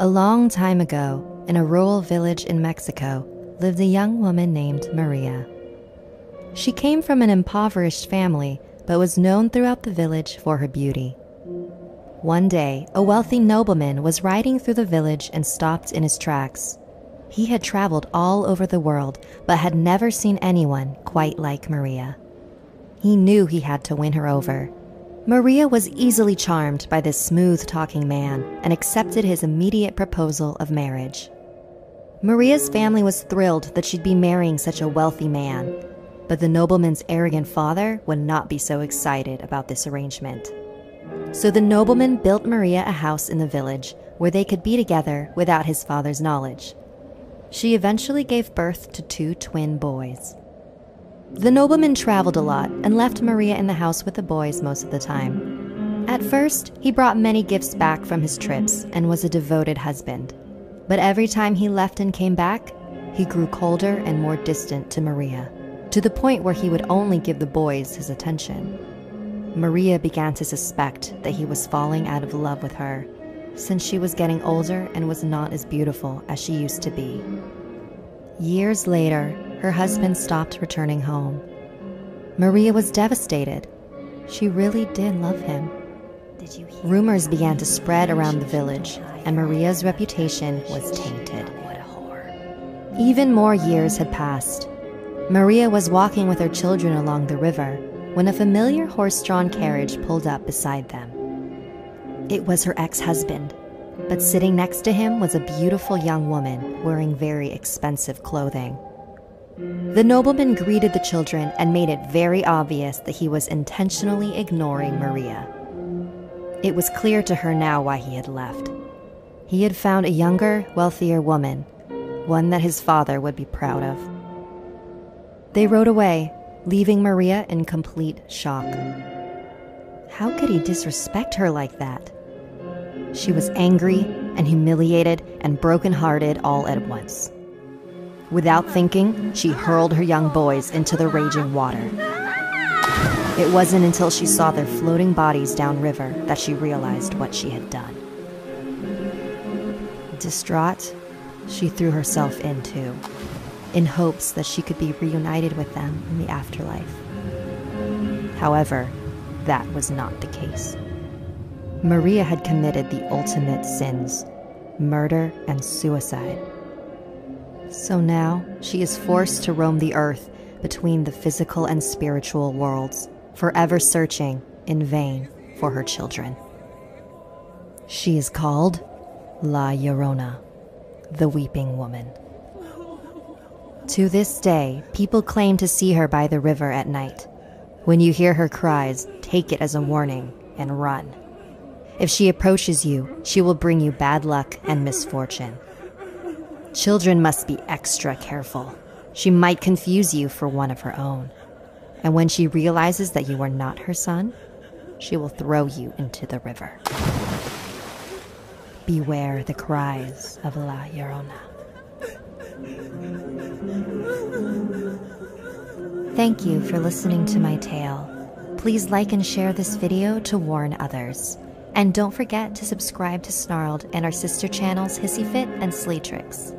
A long time ago, in a rural village in Mexico, lived a young woman named Maria. She came from an impoverished family, but was known throughout the village for her beauty. One day, a wealthy nobleman was riding through the village and stopped in his tracks. He had traveled all over the world, but had never seen anyone quite like Maria. He knew he had to win her over. Maria was easily charmed by this smooth-talking man and accepted his immediate proposal of marriage. Maria's family was thrilled that she'd be marrying such a wealthy man, but the nobleman's arrogant father would not be so excited about this arrangement. So the nobleman built Maria a house in the village where they could be together without his father's knowledge. She eventually gave birth to 2 twin boys. The nobleman traveled a lot and left Maria in the house with the boys most of the time. At first, he brought many gifts back from his trips and was a devoted husband. But every time he left and came back, he grew colder and more distant to Maria, to the point where he would only give the boys his attention. Maria began to suspect that he was falling out of love with her, since she was getting older and was not as beautiful as she used to be. Years later, her husband stopped returning home. Maria was devastated. She really did love him. Rumors began to spread around the village, and Maria's reputation was tainted. Even more years had passed. Maria was walking with her children along the river when a familiar horse-drawn carriage pulled up beside them. It was her ex-husband, but sitting next to him was a beautiful young woman wearing very expensive clothing. The nobleman greeted the children and made it very obvious that he was intentionally ignoring Maria. It was clear to her now why he had left. He had found a younger, wealthier woman, one that his father would be proud of. They rode away, leaving Maria in complete shock. How could he disrespect her like that? She was angry and humiliated and broken-hearted all at once. Without thinking, she hurled her young boys into the raging water. It wasn't until she saw their floating bodies downriver that she realized what she had done. Distraught, she threw herself in too, in hopes that she could be reunited with them in the afterlife. However, that was not the case. Maria had committed the ultimate sins, murder and suicide. So now she is forced to roam the earth between the physical and spiritual worlds, forever searching in vain for her children. She is called La Llorona, the Weeping Woman. To this day, people claim to see her by the river at night. When you hear her cries, take it as a warning and run. If she approaches you, she will bring you bad luck and misfortune. Children must be extra careful. She might confuse you for one of her own. And when she realizes that you are not her son, she will throw you into the river. Beware the cries of La Llorona. Thank you for listening to my tale. Please like and share this video to warn others. And don't forget to subscribe to Snarled and our sister channels Hissy Fit and Slay Tricks.